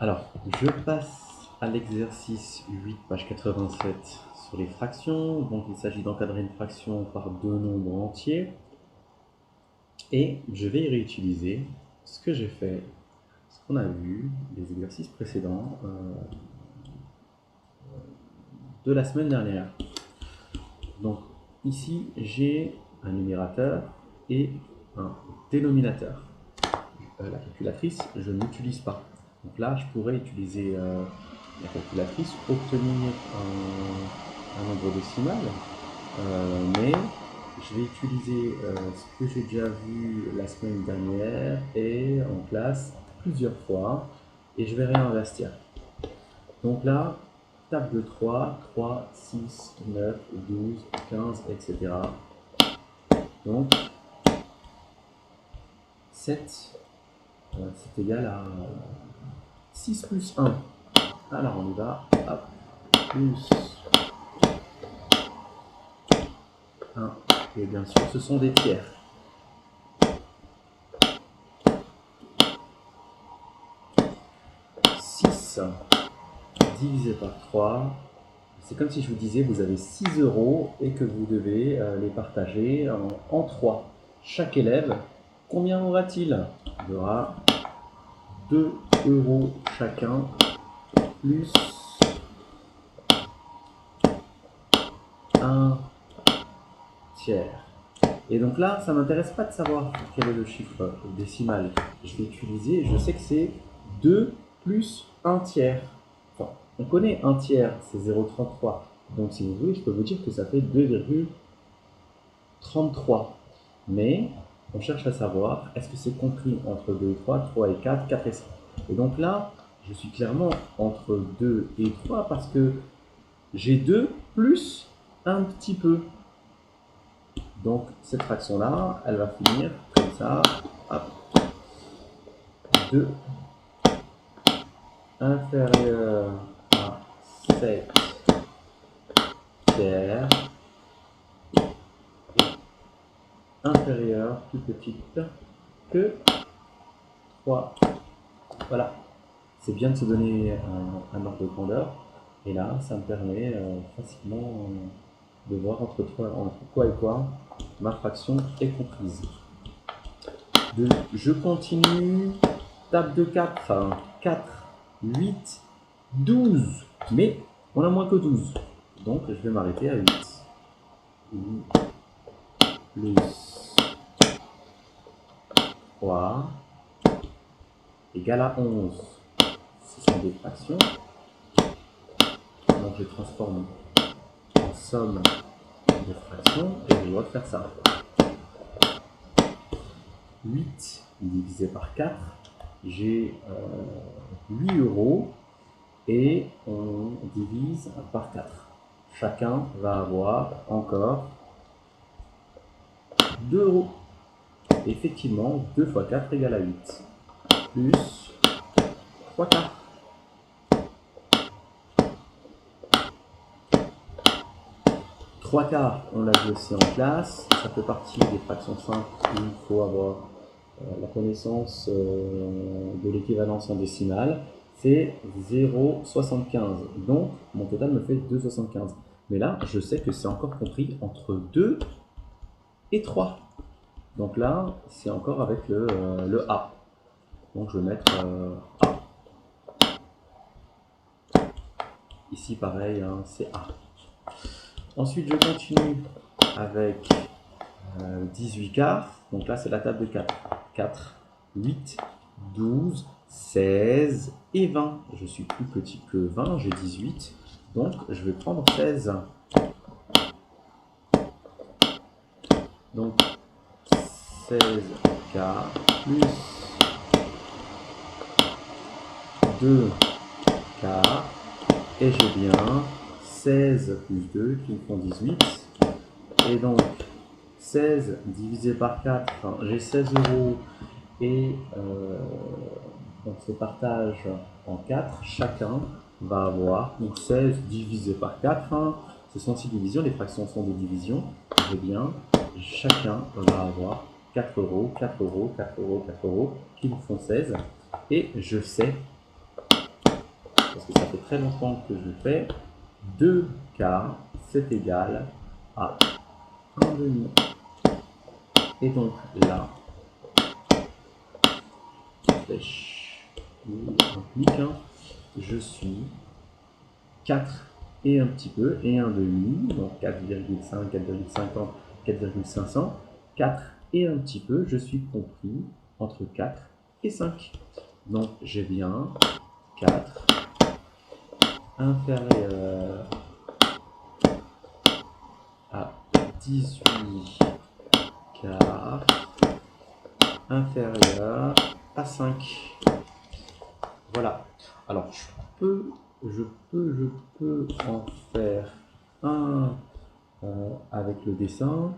Alors, je passe à l'exercice 8, page 87 sur les fractions. Donc, il s'agit d'encadrer une fraction par deux nombres entiers. Et je vais réutiliser ce que j'ai fait, ce qu'on a vu, les exercices précédents de la semaine dernière. Donc, ici, j'ai un numérateur et un dénominateur. La calculatrice, je n'utilise pas. Donc là, je pourrais utiliser la calculatrice, obtenir un nombre décimal, mais je vais utiliser ce que j'ai déjà vu la semaine dernière et en classe plusieurs fois, et je vais réinvestir. Donc là, table de 3, 3, 6, 9, 12, 15, etc. Donc 7, c'est égal à 6 plus 1. Alors on y va, hop, plus 1, et bien sûr ce sont des tiers. 6 divisé par 3, c'est comme si je vous disais vous avez 6 € et que vous devez les partager en 3. Chaque élève, combien aura-t-il? Il y aura 2 € chacun, plus 1 tiers. Et donc là, ça ne m'intéresse pas de savoir quel est le chiffre décimal. Je vais utiliser, je sais que c'est 2 plus 1 tiers. Enfin, on connaît 1 tiers, c'est 0,33. Donc si vous voulez, je peux vous dire que ça fait 2,33. Mais on cherche à savoir, est-ce que c'est compris entre 2 et 3, 3 et 4, 4 et 5. Et donc là, je suis clairement entre 2 et 3 parce que j'ai 2 plus un petit peu. Donc cette fraction-là, elle va finir comme ça. Hop. 2 inférieur à 7 tiers inférieur, plus petite que 3. Voilà. C'est bien de se donner un ordre de grandeur. Et là, ça me permet facilement de voir entre quoi et quoi ma fraction est comprise. Je continue. Table de 4. 4, 8, 12. Mais on a moins que 12. Donc je vais m'arrêter à 8. 8 plus 3 égale à 11. Ce sont des fractions. Donc je transforme en somme de fractions et je dois faire ça. 8 divisé par 4, j'ai 8 € et on divise par 4. Chacun va avoir encore 2 €. Effectivement, 2 fois 4 égale à 8, plus 3 quarts. 3 quarts, on l'a vu aussi en classe, ça fait partie des fractions simples où il faut avoir la connaissance de l'équivalence en décimale. C'est 0,75. Donc, mon total me fait 2,75. Mais là, je sais que c'est encore compris entre 2 et 3. Donc là, c'est encore avec le A. Donc je vais mettre A. Ici, pareil, hein, c'est A. Ensuite, je continue avec 18 quarts. Donc là, c'est la table de 4. 4, 8, 12, 16 et 20. Je suis plus petit que 20, j'ai 18. Donc, je vais prendre 16. Donc, 16 quarts plus 2 quarts. Et j'ai bien 16 plus 2 qui me font 18. Et donc, 16 divisé par 4, j'ai 16 € et on se partage en 4. Chacun va avoir donc 16 divisé par 4. Ce sont 6 divisions, les fractions sont des divisions. Eh bien, chacun va avoir 4 €, 4 €, 4 €, 4 € qui nous font 16. Et je sais parce que ça fait très longtemps que je fais. 2 quarts, c'est égal à 1 demi. Et donc là, flèche implique, je suis 4 et un petit peu, et un demi, donc 4,5, 4,50, 4,500, 4 et un petit peu, je suis compris entre 4 et 5. Donc j'ai bien 4 inférieur à 18 quarts inférieur à 5. Voilà. Alors je peux en faire un avec le dessin,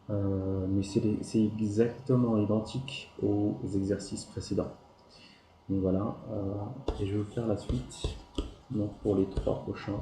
mais c'est exactement identique aux exercices précédents. Donc voilà, et je vais vous faire la suite donc pour les 3 prochains.